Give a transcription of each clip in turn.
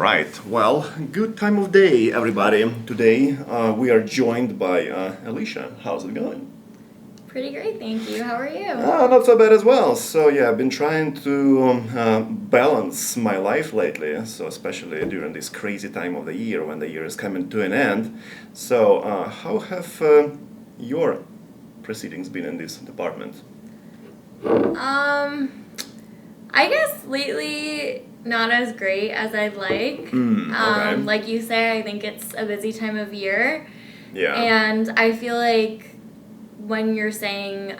right. Well, good time of day, everybody. Today we are joined by Alicia. How's it going? Pretty great, thank you. How are you? Not so bad as well. So yeah, I've been trying to balance my life lately. So especially during this crazy time of the year when the year is coming to an end. So how have your proceedings been in this department? I guess lately not as great as I'd like. Okay. Like you say, I think it's a busy time of year. Yeah. And I feel like when you're saying,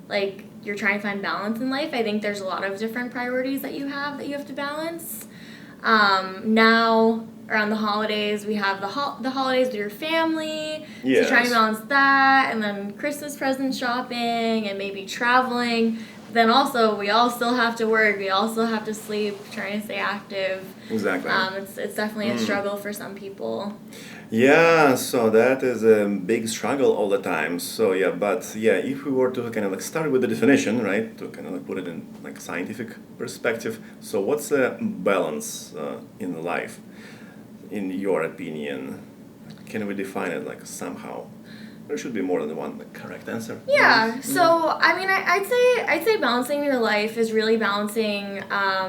like, you're trying to find balance in life, I think there's a lot of different priorities that you have to balance. Now, around the holidays, we have the holidays with your family. Yes. So trying to balance that, and then Christmas present shopping, and maybe traveling. Then also, we all still have to work. We all still have to sleep, trying to stay active. Exactly. It's definitely a struggle for some people. Yeah, so that is a big struggle all the time. So yeah, but yeah, if we were to kind of like start with the definition, right, to kind of like put it in like scientific perspective. So what's a balance in life, in your opinion? Can we define it like somehow? There should be more than one like, correct answer. Yeah. So I mean, I'd say balancing your life is really balancing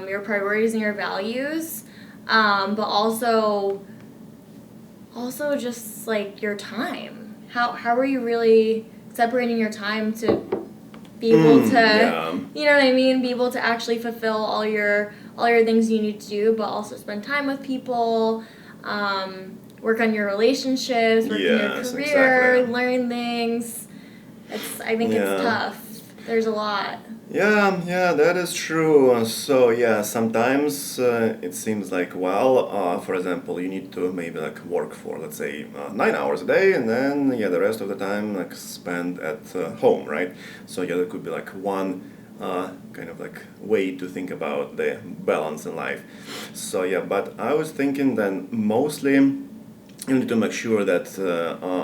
your priorities and your values, but also just like your time. How are you really separating your time to be able to Yeah. you know what I mean? Be able to actually fulfill all your things you need to do, but also spend time with people. Work on your relationships, work on your Yes, career, exactly. learn things. I think Yeah. it's tough. There's a lot. Yeah, that is true. So yeah, sometimes it seems like for example, you need to maybe like work for let's say 9 hours a day, and then yeah, the rest of the time like spend at home, right? So yeah, that could be like one kind of like way to think about the balance in life. So yeah, but I was thinking then mostly you need to make sure that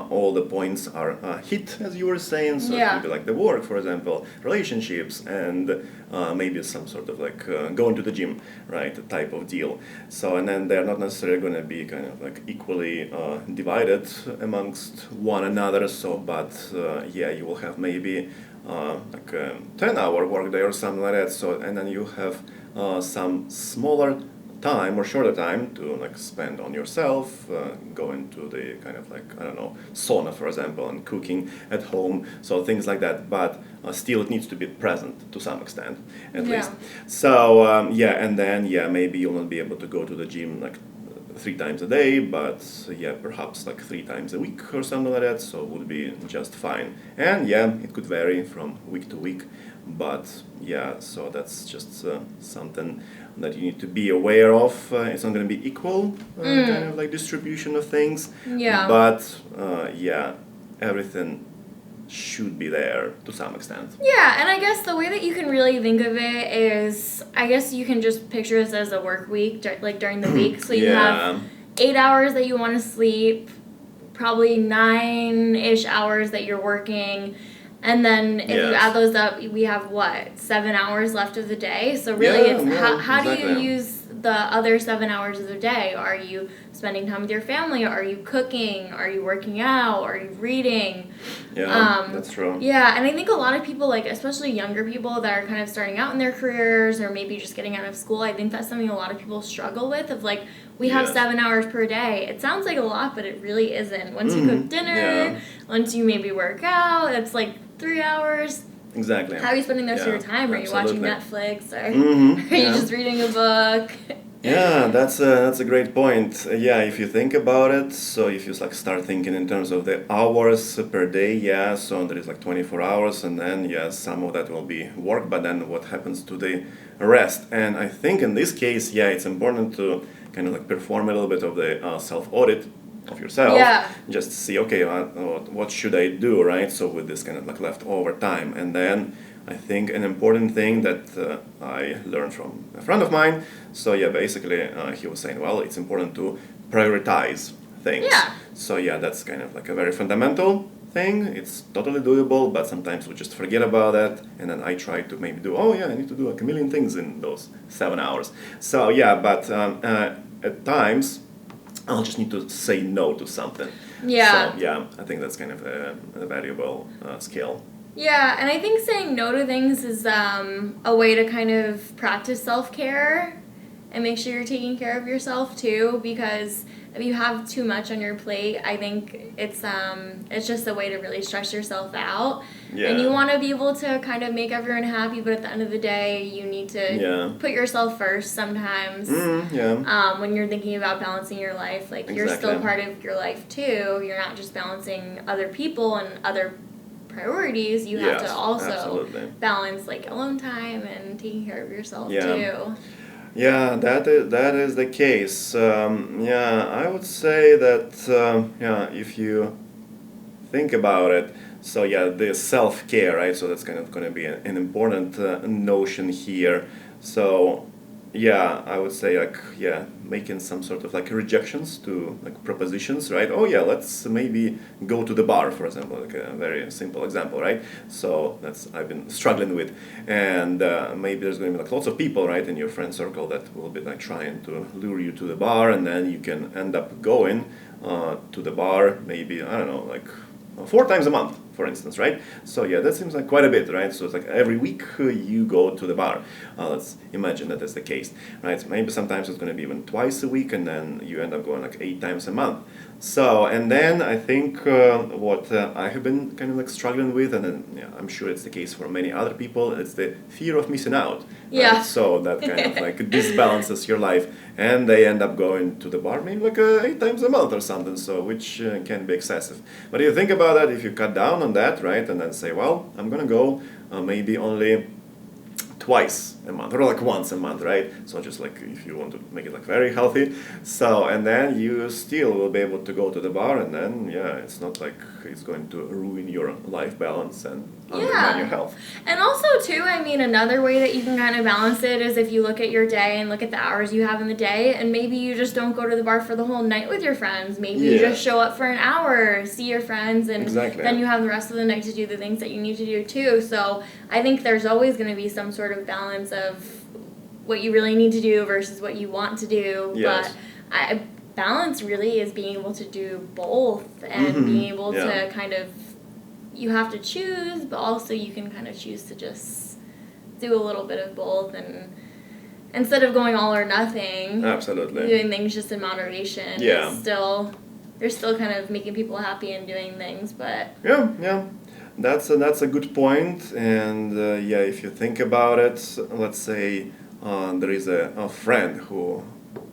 all the points are hit, as you were saying. So it Yeah. could be like the work, for example, relationships, and maybe some sort of like going to the gym, right, type of deal. So and then they're not necessarily going to be kind of like equally divided amongst one another. So, but yeah, you will have maybe like a 10-hour workday or something like that. So and then you have some smaller time or shorter time to like spend on yourself, going to the kind of like I don't know sauna for example and cooking at home, so things like that. But still, it needs to be present to some extent, at Yeah. least. So yeah, and then yeah, maybe you'll not be able to go to the gym like 3 times a day, but yeah, perhaps like 3 times a week or something like that. So it would be just fine. And yeah, it could vary from week to week, but yeah, so that's just something that you need to be aware of. It's not going to be equal kind of like distribution of things, Yeah. but yeah, everything should be there to some extent. Yeah, and I guess the way that you can really think of it is, I guess you can just picture this as a work week, like during the week. So you have 8 hours that you want to sleep, probably 9-ish hours that you're working, and then if you Yes. add those up, we have what, 7 hours left of the day. So really, Yeah, it's no, how do you exactly. use the other 7 hours of the day? Are you spending time with your family? Are you cooking? Are you working out? Are you reading? Yeah, that's true. Yeah, and I think a lot of people, like especially younger people that are kind of starting out in their careers or maybe just getting out of school, I think that's something a lot of people struggle with. Of like, we have Yes. 7 hours per day. It sounds like a lot, but it really isn't. Once you cook dinner, Yeah. once you maybe work out, it's like 3 hours. Exactly. How are you spending the rest of Yeah, your time? Are you watching absolutely. Netflix or Mhm, are you yeah. just reading a book? Yeah, that's a great point. Yeah, if you think about it, so if you like start thinking in terms of the hours per day, yeah, so there is like 24 hours, and then yeah, some of that will be work, but then what happens to the rest? And I think in this case, yeah, it's important to kind of like perform a little bit of the self audit of yourself. Yeah. Just see, okay, what should I do, right? So with this kind of like leftover time, and then I think an important thing that I learned from a friend of mine. So yeah, basically he was saying, well, it's important to prioritize things. Yeah. So yeah, that's kind of like a very fundamental thing. It's totally doable, but sometimes we just forget about that, and then I try to maybe do, oh yeah, I need to do like a million things in those 7 hours. So yeah, but at times I'll just need to say no to something. Yeah. So yeah, I think that's kind of a valuable skill. Yeah, and I think saying no to things is a way to kind of practice self-care and make sure you're taking care of yourself too, because if you have too much on your plate, I think it's just a way to really stress yourself out. Yeah. And you want to be able to kind of make everyone happy, but at the end of the day, you need to put yourself first sometimes. When you're thinking about balancing your life, like you're still part of your life too. You're not just balancing other people and other priorities. You have to also balance like alone time and taking care of yourself too. Yeah, that is the case. I would say that if you think about it, so yeah, the self-care, right? So that's kind of going to be an important notion here. So yeah, I would say making some sort of like rejections to like propositions, right? Oh yeah, let's maybe go to the bar, for example, like a very simple example, right? So that's I've been struggling with, and maybe there's going to be like lots of people, right, in your friend circle that will be like trying to lure you to the bar, and then you can end up going to the bar, maybe I don't know, like 4 times a month, for instance, right? So yeah, that seems like quite a bit, right? So it's like every week you go to the bar. Let's imagine that is the case, right? So maybe sometimes it's going to be even twice a week, and then you end up going like 8 times a month. So, and then I think what I have been kind of like struggling with, and then I'm sure it's the case for many other people, it's the fear of missing out. Yeah. Right? So that kind of like disbalances your life, and they end up going to the bar maybe like 8 times a month or something, so which can be excessive. But if you think about that, if you cut down on that, right, and then say, well, I'm gonna go maybe only twice a month or like once a month, right? So just like if you want to make it like very healthy, so and then you still will be able to go to the bar, and then it's not like it's going to ruin your life balance and undermine your health. And also too, I mean, another way that you can kind of balance it is if you look at your day and look at the hours you have in the day, and maybe you just don't go to the bar for the whole night with your friends. Maybe you just show up for an hour, see your friends, and then you have the rest of the night to do the things that you need to do too. So I think there's always going to be some sort of balance of what you really need to do versus what you want to do. Yes. But balance really is being able to do both and being able to kind of, you have to choose, but also you can kind of choose to just do a little bit of both, and instead of going all or nothing, doing things just in moderation. You're still kind of making people happy and doing things, but that's a good point. And if you think about it, let's say there is a friend who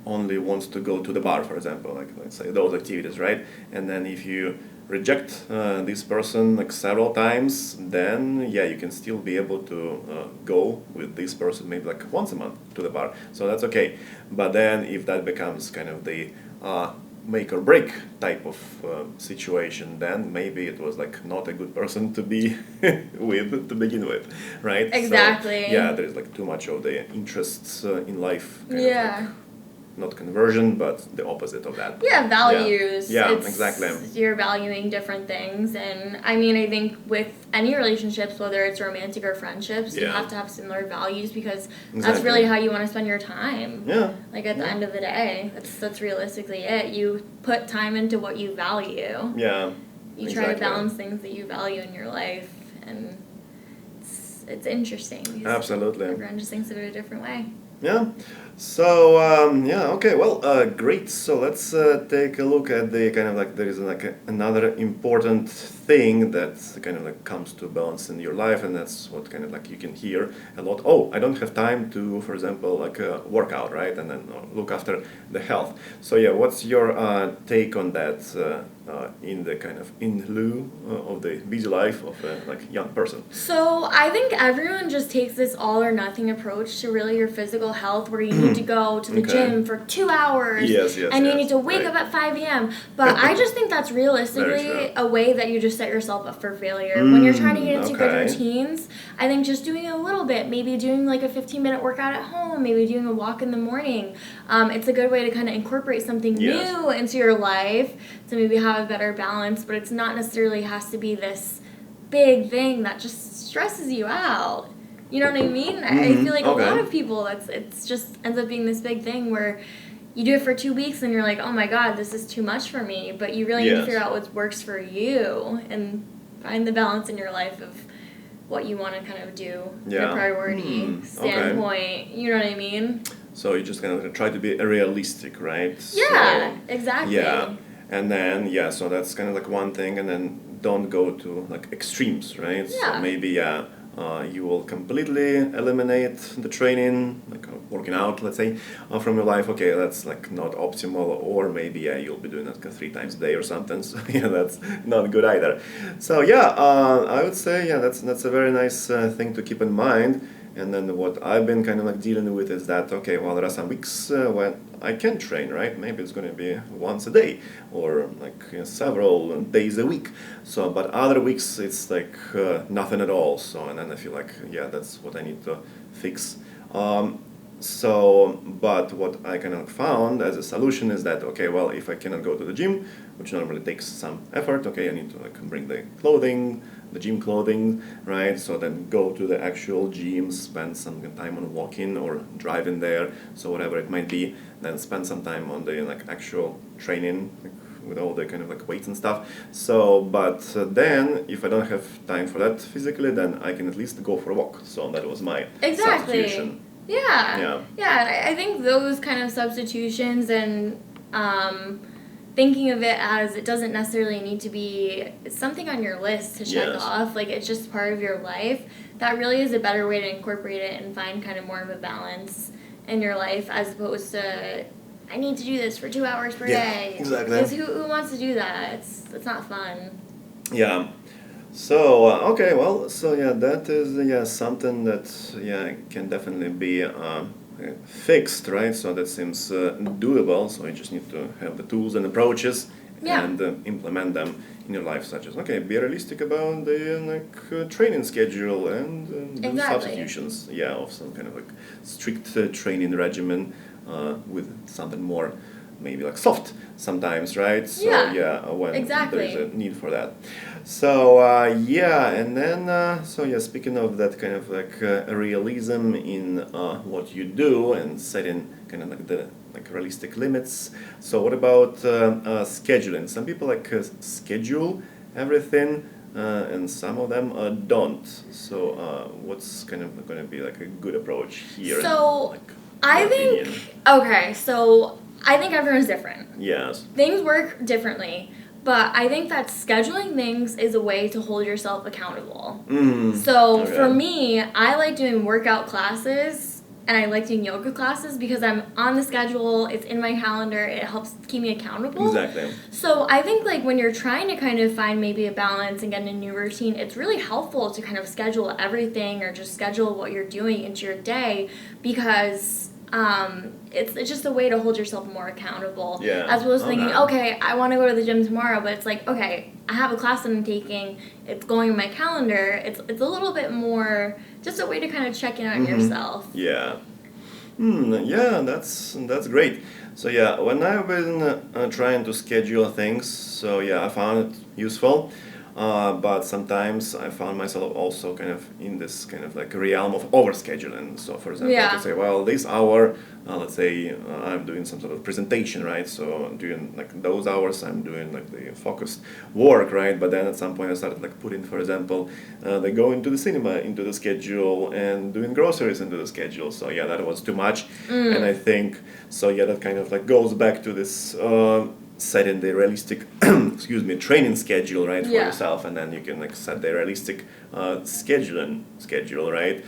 only wants to go to the bar, for example, like let's say those activities, right? And then if you reject this person like several times, then you can still be able to go with this person maybe like once a month to the bar. So that's okay. But then if that becomes kind of the make or break type of situation, then maybe it was like not a good person to be with to begin with, right? Exactly. So, there is like too much of the interests in life. Kind of like, not conversion, but the opposite of that. Values. Exactly. You're valuing different things, and I mean, I think with any relationships, whether it's romantic or friendships, you have to have similar values, because that's really how you want to spend your time. Like at the end of the day, that's realistically it. You put time into what you value. You try to balance things that you value in your life, and it's interesting. Absolutely. Everyone just thinks of it a different way. So, okay, well, great. So let's take a look at the kind of like, there is like another important thing that kind of like comes to balance in your life, and that's what kind of like you can hear a lot. Oh, I don't have time to, for example, like work out, right? And then look after the health. So what's your take on that in the kind of in lieu of the busy life of a like young person? So I think everyone just takes this all or nothing approach to really your physical health, where you need to go to the gym for 2 hours, and you need to wake up at 5 a.m. But I just think that's realistically a way that you just set yourself up for failure. When you're trying to get into good routines, I think just doing a little bit, maybe doing like a 15-minute workout at home, maybe doing a walk in the morning, it's a good way to kind of incorporate something new into your life to maybe have a better balance, but it's not necessarily has to be this big thing that just stresses you out. You know what I mean? I feel like a lot of people, it's just ends up being this big thing where you do it for 2 weeks and you're like, oh my God, this is too much for me. But you really need to figure out what works for you and find the balance in your life of what you want to kind of do, your priority standpoint. You know what I mean? So you just kind of try to be realistic, right? Yeah, exactly. Yeah, and then so that's kind of like one thing, and then don't go to like extremes, right? Yeah. So maybe you will completely eliminate the training, like working out, let's say, from your life. Okay, that's like not optimal, or maybe you'll be doing that 3 times a day or something. So that's not good either. So I would say that's a very nice thing to keep in mind. And then what I've been kind of like dealing with is that, okay, well, there are some weeks when I can train, right? Maybe it's going to be once a day or like several days a week. So, but other weeks it's like nothing at all. So, and then I feel like, that's what I need to fix. But what I kind of found as a solution is that, okay, well, if I cannot go to the gym, which normally takes some effort, okay, I need to like bring the clothing, the gym clothing, right? So then go to the actual gym, spend some time on walking or driving there, so whatever it might be, then spend some time on the like actual training, like, with all the kind of like weights and stuff. So, but then if I don't have time for that physically, then I can at least go for a walk. So that was my substitution. Yeah. I think those kind of substitutions and thinking of it as it doesn't necessarily need to be something on your list to check off, like it's just part of your life, that really is a better way to incorporate it and find kind of more of a balance in your life as opposed to I need to do this for 2 hours per day. Exactly. Because who wants to do that? It's not fun. Yeah. So that is something that can definitely be fixed, right? So that seems doable. So you just need to have the tools and approaches and implement them in your life, such as be realistic about the training schedule and do substitutions. Of some kind of like strict training regimen with something more maybe like soft sometimes, right? So when there is a need for that. So and then speaking of that kind of like realism in what you do and setting kind of like the realistic limits. So what about scheduling? Some people schedule everything, and some of them don't. So what's kind of going to be like a good approach here? So I think so I think everyone's different. Yes. Things work differently, but I think that scheduling things is a way to hold yourself accountable. So for me, I like doing workout classes and I like doing yoga classes because I'm on the schedule, it's in my calendar, it helps keep me accountable. Exactly. So I think like when you're trying to kind of find maybe a balance and get a new routine, it's really helpful to kind of schedule everything or just schedule what you're doing into your day because it's just a way to hold yourself more accountable. As opposed to thinking, okay, I want to go to the gym tomorrow, but it's like, okay, I have a class that I'm taking, it's going in my calendar. It's a little bit more just a way to kind of check in on yourself. That's great. So when I've been trying to schedule things, so I found it useful. But sometimes I found myself also kind of in this kind of like realm of overscheduling. So for example, I could say, well, this hour, let's say I'm doing some sort of presentation, right? So during like those hours, I'm doing like the focused work, right? But then at some point I started like putting, for example, they go into the cinema into the schedule and doing groceries into the schedule. So that was too much. And I think, that kind of like goes back to this setting the realistic training schedule, right, for yourself, and then you can like set the realistic schedule, right,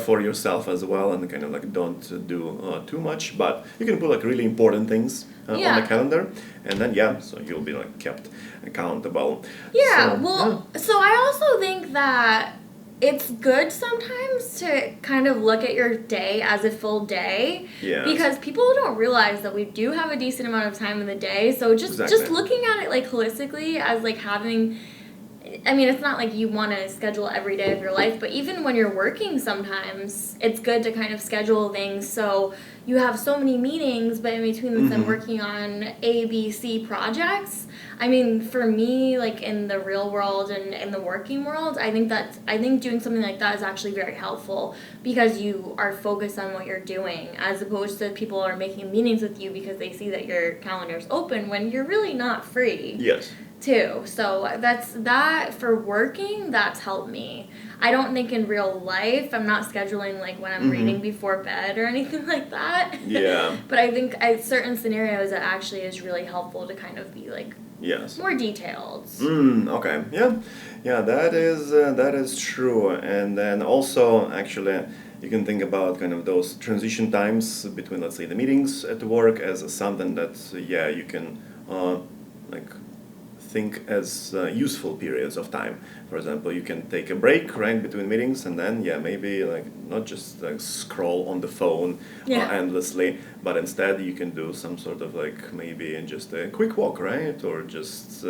for yourself as well, and kind of like don't do too much, but you can put like really important things on the calendar, and then so you'll be like kept accountable. So I also think that it's good sometimes to kind of look at your day as a full day. Yes. Because people don't realize that we do have a decent amount of time in the day. So just looking at it like holistically as like having, I mean, it's not like you want to schedule every day of your life, but even when you're working sometimes, it's good to kind of schedule things so you have so many meetings, but in between them working on A, B, C projects. I mean, for me, like in the real world and in the working world, I think doing something like that is actually very helpful because you are focused on what you're doing as opposed to people are making meetings with you because they see that your calendar's open when you're really not free. Yes. Too. So that for working, that's helped me. I don't think in real life, I'm not scheduling like when I'm reading before bed or anything like that. Yeah. But I think certain scenarios it actually is really helpful to kind of be like more detailed. Okay. Yeah, that is true. And then also actually you can think about kind of those transition times between, let's say, the meetings at work as something that you can like think as useful periods of time. For example, you can take a break right between meetings and then maybe like not just like scroll on the phone endlessly, but instead you can do some sort of like maybe just a quick walk, right? Or just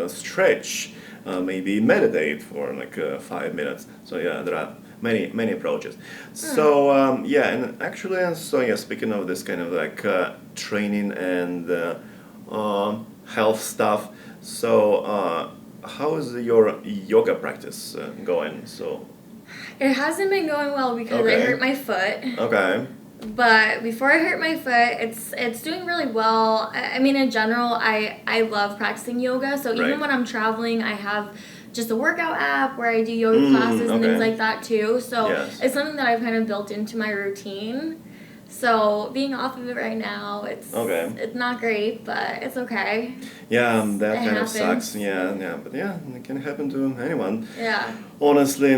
stretch, maybe meditate for like 5 minutes. So there are many approaches. So and actually, speaking of this kind of like training and health stuff. So, how is your yoga practice going? So, it hasn't been going well because I hurt my foot. Okay. But before I hurt my foot, it's doing really well. I mean, in general, I love practicing yoga. So even when I'm traveling, I have just a workout app where I do yoga classes and things like that too. So it's something that I've kind of built into my routine. So being off of it right now, it's not great, but it's okay. Yeah, that kind of sucks. Yeah, but it can happen to anyone. Yeah. Honestly,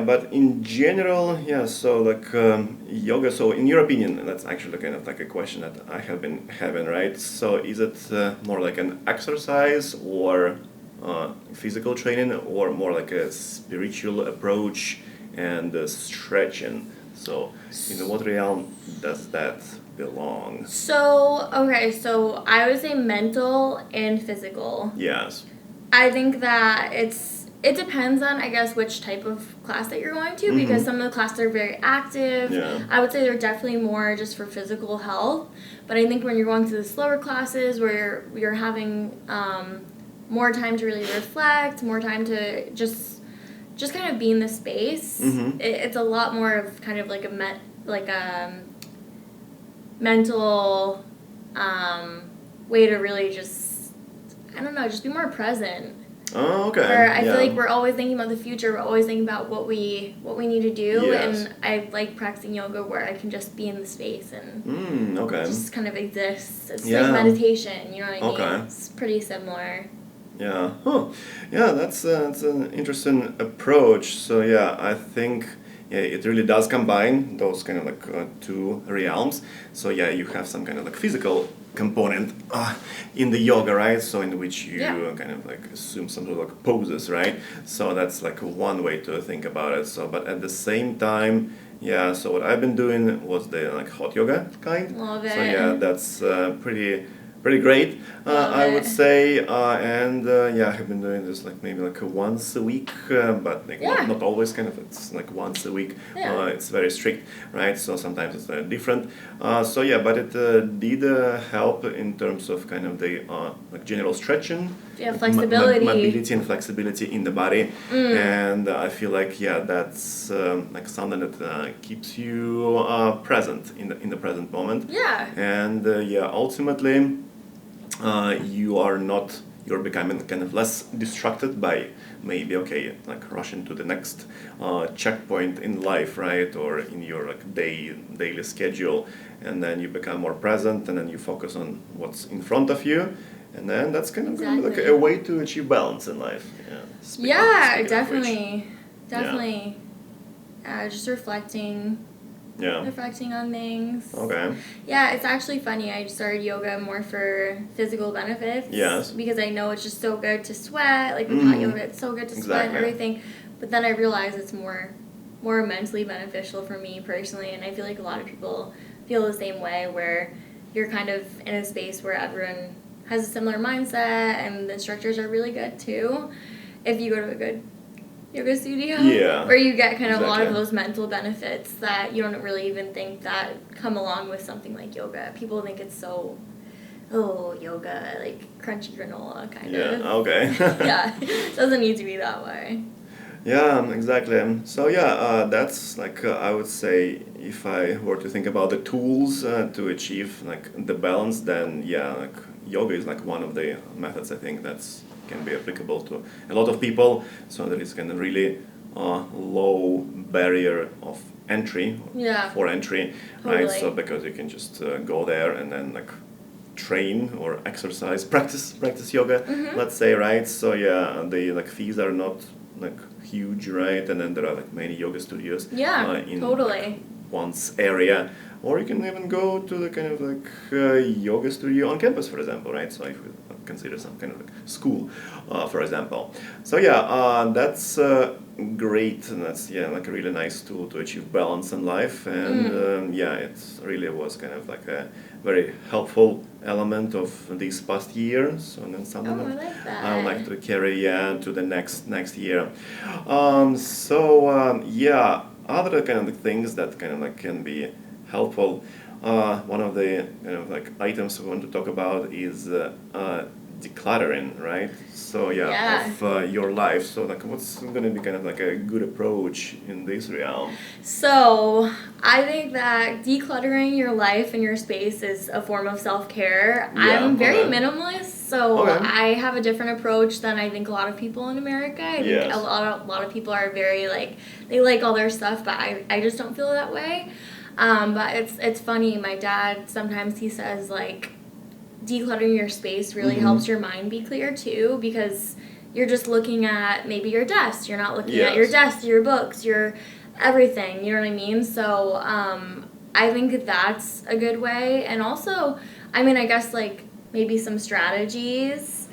but in general, so like yoga, so in your opinion, that's actually kind of like a question that I have been having, right? So is it more like an exercise or physical training or more like a spiritual approach and stretching? So, in what realm does that belong? So I would say mental and physical. Yes. I think that it depends on, I guess, which type of class that you're going to, because some of the classes are very active. Yeah. I would say they're definitely more just for physical health. But I think when you're going to the slower classes where you're having more time to really reflect, more time to just kind of be in the space. It's a lot more of kind of like a mental way to really just be more present. Oh, okay. Where I feel like we're always thinking about the future. We're always thinking about what we need to do, and I like practicing yoga where I can just be in the space and just kind of exist. It's like meditation. You know what I mean? It's pretty similar. Yeah. Yeah, that's an interesting approach. So I think it really does combine those kind of like two realms. So you have some kind of like physical component in the yoga, right? So in which you kind of like assume some sort of like poses, right? So that's like one way to think about it. So, but at the same time, so what I've been doing was the like hot yoga kind. Love it. So that's pretty great, I would say, and I have been doing this like maybe like once a week, but like not always. Kind of, it's like once a week. It's very strict, right? So sometimes it's different. But it did help in terms of kind of the like general stretching, flexibility, mobility, and flexibility in the body, and I feel like that's like something that keeps you present in the present moment. And ultimately. You're becoming kind of less distracted by maybe like rushing to the next checkpoint in life, right, or in your like daily schedule, and then you become more present, and then you focus on what's in front of you, and then that's kind of like a way to achieve balance in life. Definitely. Just reflecting on things. Yeah, it's actually funny. I started yoga more for physical benefits. Yes. Because I know it's just so good to sweat. Like with hot yoga, it's so good to sweat and everything. But then I realize it's more mentally beneficial for me personally, and I feel like a lot of people feel the same way, where you're kind of in a space where everyone has a similar mindset and the instructors are really good too. If you go to a good yoga studio, Yeah, where you get kind of a lot of exactly. those mental benefits that you don't really even think that come along with something like yoga. People think it's so, oh, yoga, like crunchy granola kind Yeah, of. okay. Yeah, it doesn't need to be that way. Yeah, exactly. So yeah, that's like I would say, if I were to think about the tools to achieve like the balance, then yeah, like yoga is like one of the methods I think that's can be applicable to a lot of people. So there is kind of really low barrier of entry Yeah, for entry, right? So totally. because you can just go there and then like train or exercise, practice yoga, Mhm. let's say, right? So yeah, the like fees are not like huge, right? And then there are like many yoga studios Yeah, in like totally. one's area, or you can even go to the kind of like yoga studio on campus, for example, right? So if you consider some kind of like school, for example. So yeah, that's great, and that's yeah like a really nice tool to achieve balance in life, and Mm. yeah, it really was kind of like a very helpful element of these past years, and then something Oh, I that like I would like that. to carry to the next year. Yeah, other kind of things that kind of like can be helpful. One of the kind of like items we want to talk about is decluttering, right? So yeah, Yeah. of your life. So like, what's going to be kind of like a good approach in this realm? So, I think that decluttering your life and your space is a form of self care. Yeah. I'm very Okay. minimalist, so Okay. I have a different approach than I think a lot of people in America. I think a Yes. lot of people are very like, they like all their stuff, but I just don't feel that way. But it's funny. My dad sometimes he says like, decluttering your space really Mm-hmm. helps your mind be clear too, because you're just looking at maybe your desk. You're not looking at your Yes. desk, your books, your everything. You know what I mean? So I think that's a good way. And also, I mean, I guess like maybe some strategies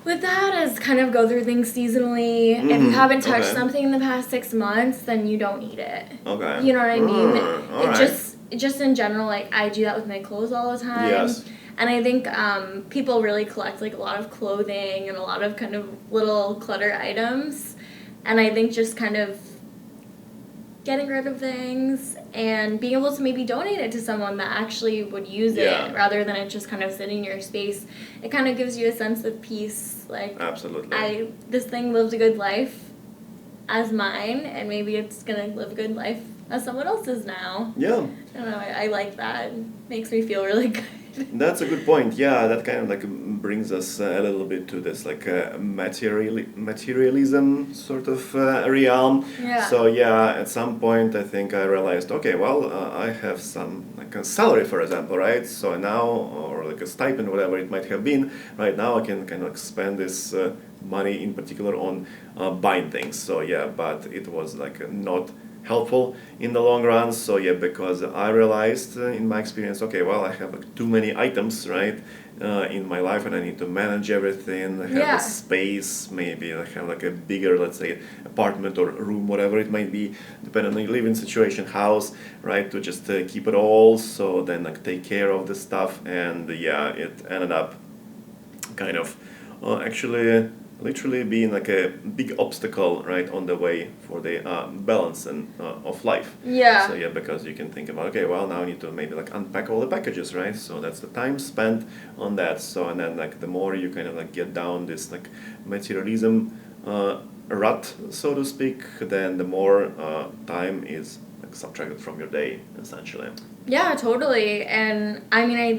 with that is kind of go through things seasonally. If you haven't Mm-hmm. touched Okay. something in the past 6 months, then you don't need it. Okay. You know what I mean? All It right. just in general, like I do that with my clothes all the time. Yes. And I think people really collect like a lot of clothing and a lot of kind of little clutter items. And I think just kind of getting rid of things and being able to maybe donate it to someone that actually would use Yeah. it rather than it just kind of sitting in your space. It kind of gives you a sense of peace. Like, Absolutely. this thing lived a good life as mine, and maybe it's gonna live a good life as someone else's now. Yeah. I don't know. I like that. It makes me feel really good. That's a good point. Yeah, that kind of like brings us a little bit to this like materialism sort of realm. Yeah. So yeah, at some point I think I realized, okay, well, I have some like a salary, for example, right? So now, or like a stipend, whatever it might have been, right now I can kind of spend this money in particular on buying things. So yeah, but it was like not helpful in the long run. So yeah, because I realized in my experience, okay, well, I have like too many items, right, in my life, and I need to manage everything. I have Yeah. the space, maybe I have like a bigger, let's say, apartment or room, whatever it might be, depending on the living situation, house, right, to just keep it all. So then like take care of the stuff, and yeah, it ended up kind of actually literally being like a big obstacle right on the way for the balance and of life. Yeah. So yeah, because you can think about, okay, well, now I need to maybe like unpack all the packages, right? So that's the time spent on that. So and then like the more you kind of like get down this like materialism rut, so to speak, then the more time is like subtracted from your day essentially. Yeah, totally. And I mean, I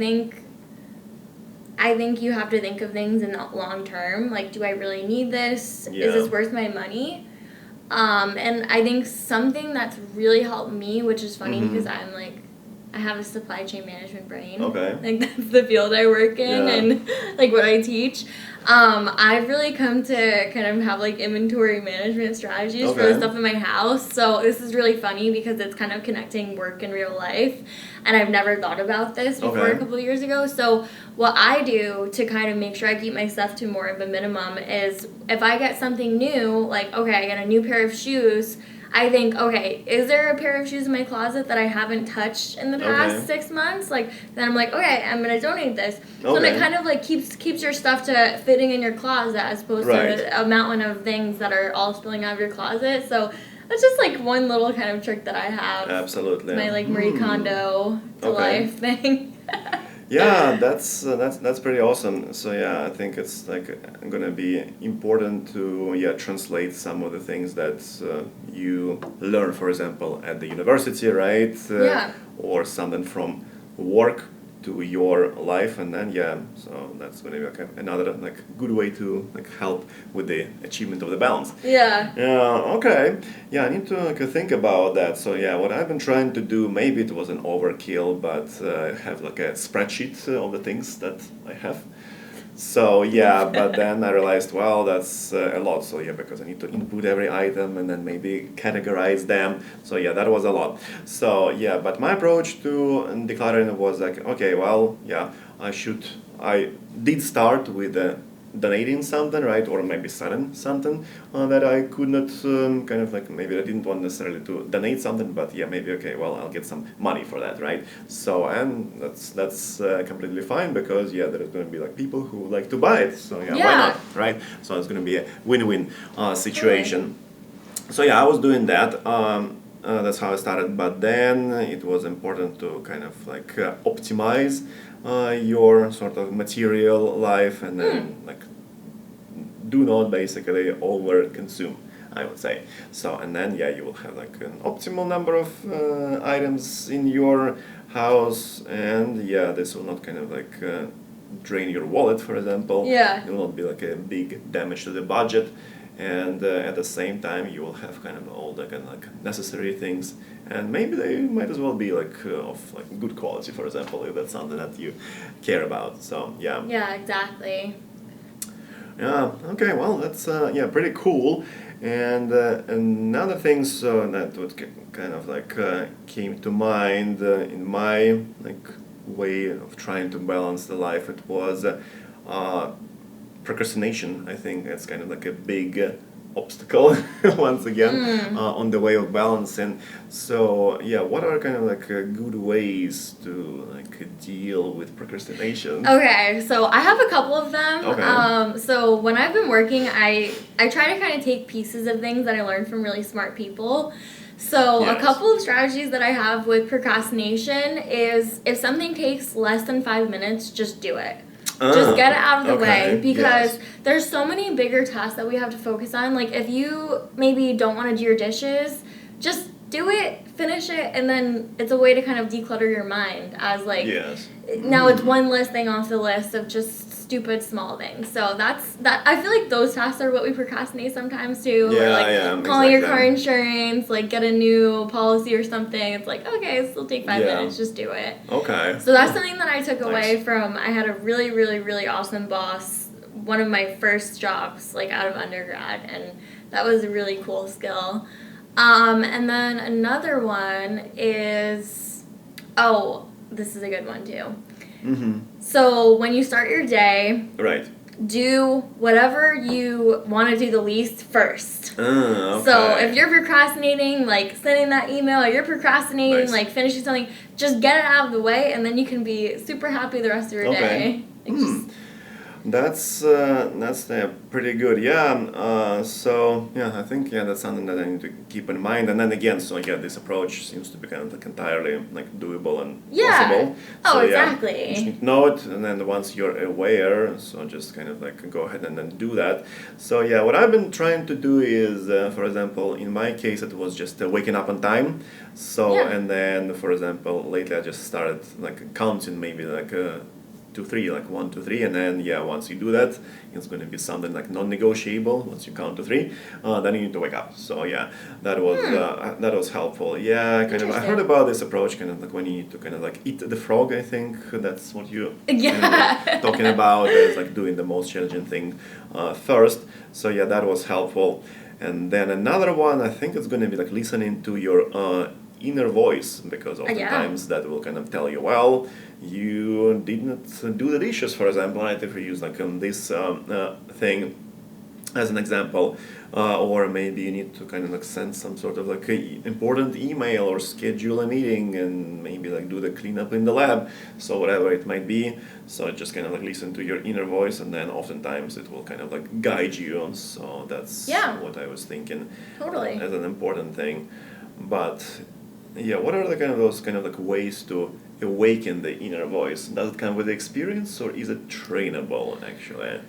think you have to think of things in the long term. Like, do I really need this? Yeah. Is this worth my money? And I think something that's really helped me, which is funny because I'm like, I have a supply chain management brain. Okay. Like, that's the field I work in Yeah. and like what I teach. I've really come to kind of have like inventory management strategies for the Okay. stuff in my house. So this is really funny because it's kind of connecting work and real life. And I've never thought about this before Okay. a couple of years ago. So what I do to kind of make sure I keep my stuff to more of a minimum is if I get something new, like, okay, I get a new pair of shoes, I think, okay, is there a pair of shoes in my closet that I haven't touched in the past Okay. 6 months? Like, then I'm like, okay, I'm gonna donate this. So then it Okay. kind of like keeps your stuff to fitting in your closet as opposed Right. to a mountain of things that are all spilling out of your closet. So that's just like one little kind of trick that I have. Absolutely. My like Marie Kondo to Okay. life thing. Yeah, that's pretty awesome. So yeah, I think it's like gonna be important to translate some of the things that you learn, for example, at the university, right? Yeah. Or something from work to your life, and then so that's gonna be like another like good way to like help with the achievement of the balance. Yeah. Yeah, okay. Yeah, I need to like, think about that. So yeah, what I've been trying to do, maybe it was an overkill, but I have like a spreadsheet of the things that I have. So yeah, but then I realized, well, that's a lot. So yeah, because I need to input every item and then maybe categorize them. So yeah, that was a lot. So yeah, but my approach to decluttering was like, okay, well, yeah, I did start with donating something, right, or maybe selling something that I could not kind of like maybe I didn't want necessarily to donate something, but yeah, maybe okay, well, I'll get some money for that, right? So and that's completely fine because yeah, there's going to be like people who like to buy it, so yeah, why not, right? So it's going to be a win-win situation. So yeah, I was doing that. That's how I started. But then it was important to kind of like optimize your sort of material life, and then like do not basically over consume, I would say. So and then yeah, you will have like an optimal number of items in your house, and yeah, this will not kind of like drain your wallet, for example. Yeah. It will not be like a big damage to the budget, and at the same time you will have kind of all the kind of like necessary things, and maybe they might as well be like of like good quality, for example, if that's something that you care about. So yeah. Yeah, exactly. Yeah. Okay. Well, that's pretty cool. And another thing, so that would kind of like came to mind in my like way of trying to balance the life. It was procrastination. I think that's kind of like a big obstacle once again on the way of balancing. So yeah, what are kind of like good ways to like deal with procrastination? Okay, so I have a couple of them. Okay. So when I've been working, I try to kind of take pieces of things that I learned from really smart people. So a Yes. couple of strategies that I have with procrastination is if something takes less than 5 minutes, just do it. Just get it out of the Okay, way because yes. there's so many bigger tasks that we have to focus on. Like if you maybe don't want to do your dishes, just do it, finish it, and then it's a way to kind of declutter your mind as like Yes. now it's one less thing off the list of just stupid small things. So that's that. I feel like those tasks are what we procrastinate sometimes too. Yeah, or like yeah, calling your exactly. car insurance, like get a new policy or something. It's like okay, it'll take 5 Yeah. minutes, just do it. Okay. So that's something that I took Nice. away from. I had a really, really, really awesome boss. One of my first jobs, like out of undergrad, and that was a really cool skill. And then another one is, oh, this is a good one too. Mm-hmm. So when you start your day, Right. do whatever you want to do the least first. Okay. So if you're procrastinating, like sending that email, or you're procrastinating, Nice. like finishing something, just get it out of the way, and then you can be super happy the rest of your Okay. day. Like, just, That's pretty good. Yeah. So yeah, I think that's something that I need to keep in mind. And then again, so yeah, this approach seems to be kind of like entirely like doable and Yeah. possible. Oh, So, exactly. Yeah, you just need to know it, and then once you're aware, so just kind of like go ahead and then do that. So yeah, what I've been trying to do is, for example, in my case, it was just waking up on time. So Yeah. and then, for example, lately I just started like counting maybe like 2, 3, like 1, 2, 3, and then once you do that, it's going to be something like non-negotiable. Once you count to 3, then you need to wake up. So that was helpful. Yeah, kind of. I heard about this approach, kind of like when you need to kind of like eat the frog. I think that's what you talking about. Is like doing the most challenging thing first. So that was helpful. And then another one, I think it's going to be like listening to your inner voice, because oftentimes that will kind of tell you, well, you didn't do the dishes, for example, right? If we use like this thing as an example, or maybe you need to kind of like send some sort of like a important email or schedule a meeting and maybe like do the cleanup in the lab, so whatever it might be. So just kind of like listen to your inner voice, and then oftentimes it will kind of like guide you. So that's what I was thinking as an important thing. But what are the those kind of like ways to awaken the inner voice? Does it come with the experience, or is it trainable actually?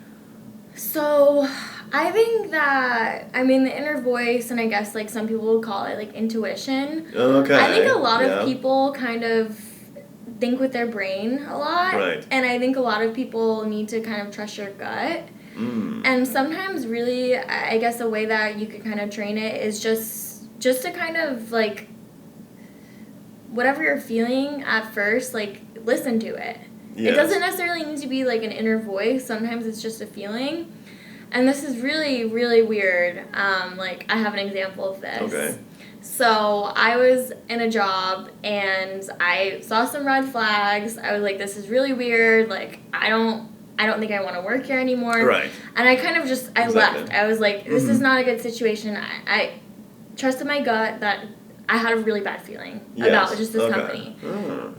So I think that, I mean, the inner voice, and I guess like some people would call it like intuition. Okay. I think a lot of people kind of think with their brain a lot. Right. And I think a lot of people need to kind of trust your gut. And sometimes really, I guess a way that you could kind of train it is just to kind of like, whatever you're feeling at first, like listen to it. It doesn't necessarily need to be like an inner voice. Sometimes it's just a feeling. And this is really, really weird. Like, I have an example of this. Okay. So I was in a job and I saw some red flags. I was like, this is really weird. Like, I don't think I want to work here anymore. Right. And I kind of just, I left. I was like, this is not a good situation. I trusted my gut that I had a really bad feeling about just this company.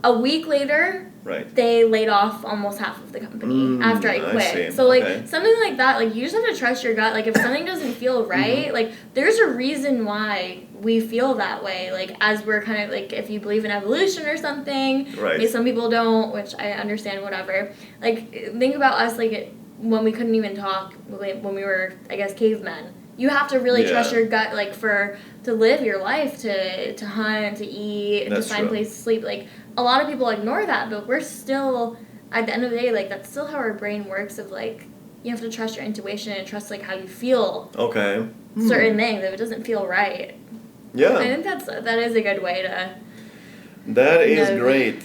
A week later, they laid off almost half of the company after I quit. So, like, something like that, like, you just have to trust your gut. Like, if something doesn't feel right, like, there's a reason why we feel that way. Like, as we're kind of, like, if you believe in evolution or something, maybe some people don't, which I understand, whatever. Like, think about us, like, when we couldn't even talk, when we were, I guess, cavemen. You have to really trust your gut, like, to live your life, to hunt, to eat, and to find a place to sleep. Like, a lot of people ignore that, but we're still, at the end of the day, like, that's still how our brain works of, like, you have to trust your intuition and trust, like, how you feel certain things if it doesn't feel right. I think that is a good way to... That is great.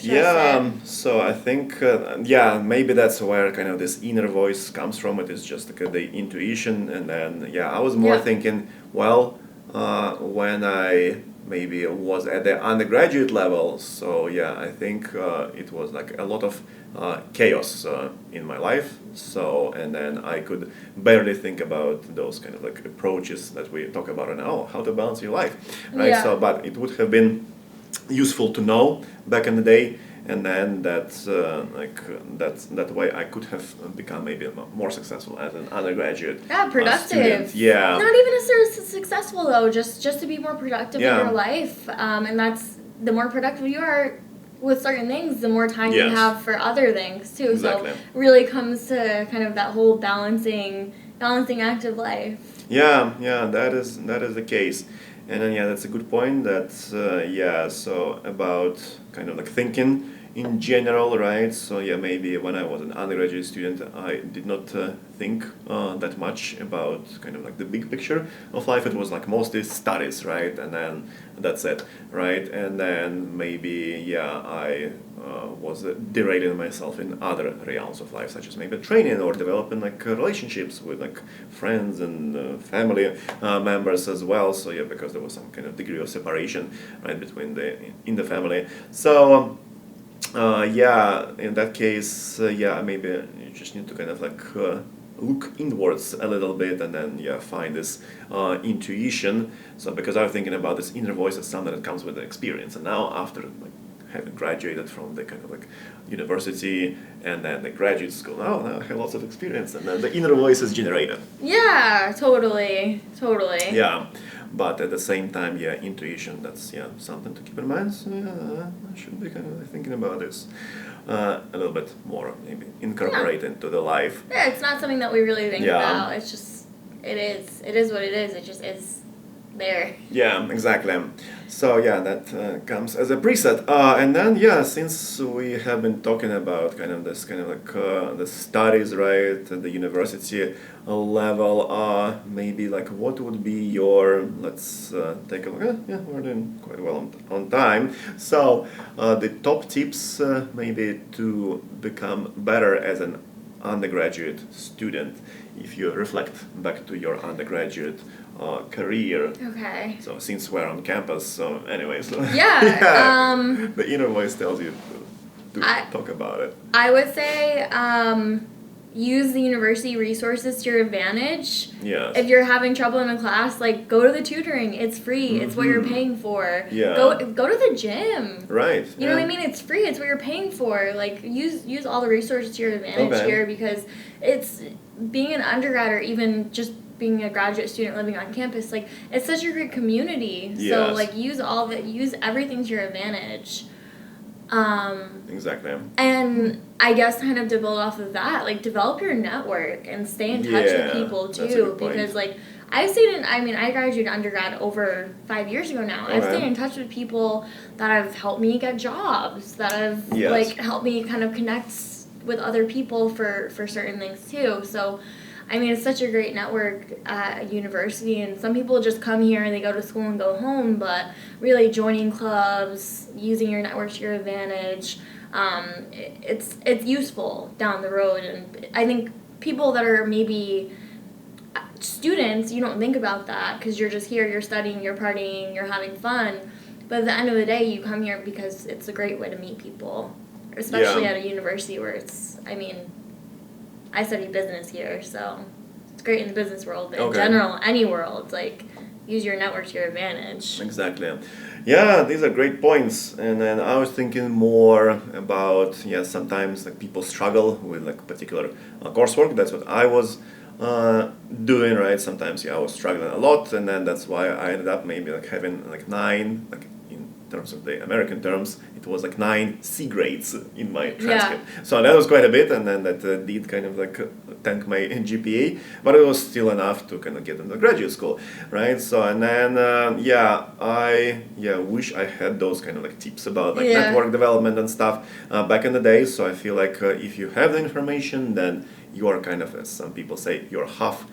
So I think, maybe that's where kind of this inner voice comes from. It is just like the intuition. And then, I was more thinking, well, when I maybe was at the undergraduate level, so I think it was like a lot of chaos in my life. So, and then I could barely think about those kind of like approaches that we talk about now, how to balance your life, right? So, but it would have been useful to know back in the day, and then that way I could have become maybe more successful as an undergraduate. Productive. Student. Not even necessarily successful though, just to be more productive in your life, and that's the more productive you are with certain things, the more time you have for other things too. Exactly. So it really comes to kind of that whole balancing act of life. That is the case. And then that's a good point. That so about kind of like thinking in general, right? So maybe when I was an undergraduate student, I did not think that much about kind of like the big picture of life. It was like mostly studies, right? And then that's it, right? And then maybe I was derailing myself in other realms of life, such as maybe training or developing like relationships with like friends and family members as well. So because there was some kind of degree of separation, right, between in the family. So in that case, maybe you just need to kind of like look inwards a little bit, and then find this intuition. So because I was thinking about this inner voice as something that comes with the experience, and now after like having graduated from the kind of like university and then the graduate school, now I have lots of experience, and then the inner voice is generated. Totally. But at the same time, intuition, that's something to keep in mind. So I should be kind of thinking about this a little bit more, maybe incorporate into the life. It's not something that we really think about. It's just, it is what it is. It just is there. Yeah, exactly. So yeah, that comes as a preset. And then yeah, since we have been talking about kind of this kind of like the studies, right, at the university level, maybe like what would be your, let's take a look. Yeah, we're doing quite well on time. So the top tips maybe to become better as an undergraduate student, if you reflect back to your undergraduate career. Okay. So since we're on campus, so anyways, Yeah. the inner voice tells you to I talk about it. I would say use the university resources to your advantage. Yes. If you're having trouble in a class, like go to the tutoring. It's free. It's what you're paying for. Yeah. Go to the gym. Right. You know what I mean? It's free. It's what you're paying for. Like use all the resources to your advantage here, because it's being an undergrad or even just being a graduate student living on campus, like it's such a great community. Yes. So like use everything to your advantage. Exactly. And I guess kind of to build off of that, like develop your network and stay in touch with people that's a too, good point. because like I graduated undergrad over 5 years ago now. I've stayed in touch with people that have helped me get jobs, that have like helped me kind of connect with other people for certain things too. So I mean, it's such a great network at a university, and some people just come here and they go to school and go home, but really joining clubs, using your network to your advantage, it's useful down the road. And I think people that are maybe students, you don't think about that because you're just here, you're studying, you're partying, you're having fun. But at the end of the day, you come here because it's a great way to meet people, especially at a university where I study business here, so it's great in the business world, but in general, any world, like, use your network to your advantage. Exactly. Yeah, these are great points. And then I was thinking more about, sometimes like people struggle with like particular coursework. That's what I was doing, right? Sometimes, I was struggling a lot, and then that's why I ended up maybe like having like 9, like in terms of the American terms, it was like 9 C grades in my transcript. So that was quite a bit, and then that did kind of like tank my GPA, but it was still enough to kind of get into graduate school, right? So and then I wish I had those kind of like tips about like network development and stuff back in the day. So I feel like if you have the information, then you are kind of, as some people say, you're half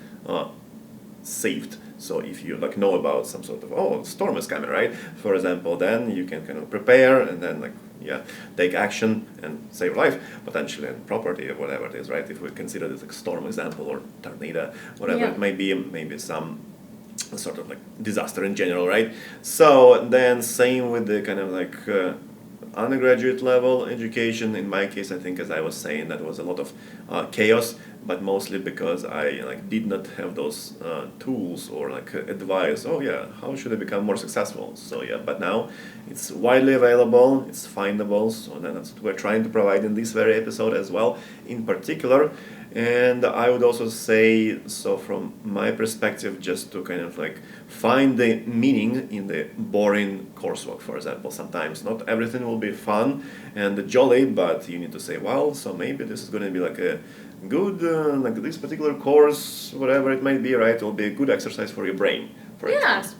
saved. So if you like know about some sort of storm is coming, right? For example, then you can kind of prepare and then like take action and save life potentially, and property or whatever it is, right? If we consider this like storm example or tornado, whatever it may be, maybe some sort of like disaster in general, right? So then same with the kind of like undergraduate level education. In my case, I think, as I was saying, that was a lot of chaos, but mostly because I like did not have those tools or like advice. How should I become more successful? So but now it's widely available, it's findable. So then that's what we're trying to provide in this very episode as well, in particular. And I would also say, so from my perspective, just to kind of like find the meaning in the boring coursework, for example. Sometimes not everything will be fun and jolly, but you need to say, well, so maybe this is going to be like a good, like this particular course, whatever it might be, right? It will be a good exercise for your brain, for instance.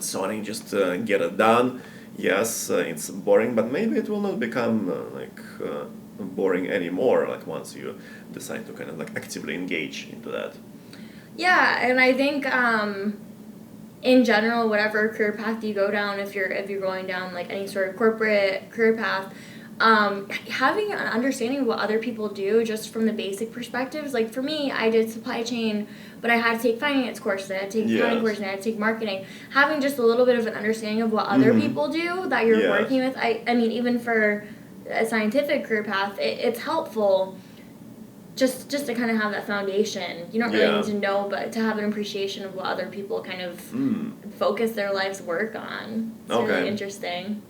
So I just get it done. Yes, it's boring, but maybe it will not become boring anymore, like once you decide to kind of like actively engage into that. Yeah, and I think in general, whatever career path you go down, if you're going down like any sort of corporate career path, having an understanding of what other people do just from the basic perspectives. Like for me, I did supply chain, but I had to take finance courses, I had to take accounting courses, I had to take marketing. Having just a little bit of an understanding of what other people do that you're working with, I mean, even for a scientific career path, it's helpful just to kind of have that foundation. You don't really need to know, but to have an appreciation of what other people kind of focus their life's work on. It's really interesting.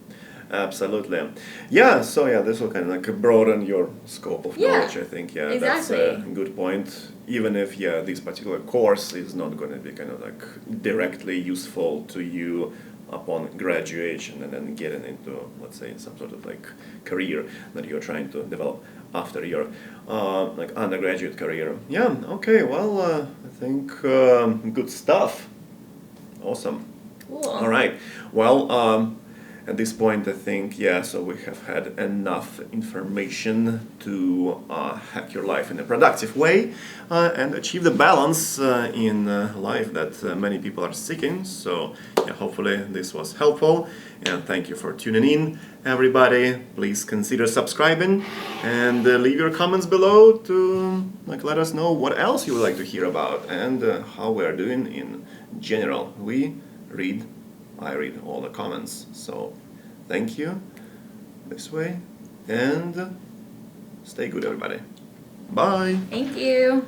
Absolutely. So this will kind of like broaden your scope of knowledge, I think. Exactly. That's a good point. Even if, this particular course is not going to be kind of like directly useful to you upon graduation and then getting into, let's say, some sort of like career that you're trying to develop after your like undergraduate career. I think good stuff. Awesome. Cool. All right. Well, at this point, I think, yeah, so we have had enough information to hack your life in a productive way and achieve the balance in life that many people are seeking. So, yeah, hopefully this was helpful. And thank you for tuning in, everybody. Please consider subscribing and leave your comments below to let us know what else you would like to hear about and how we are doing in general. I read all the comments. So thank you this way and stay good, everybody. Bye. Thank you.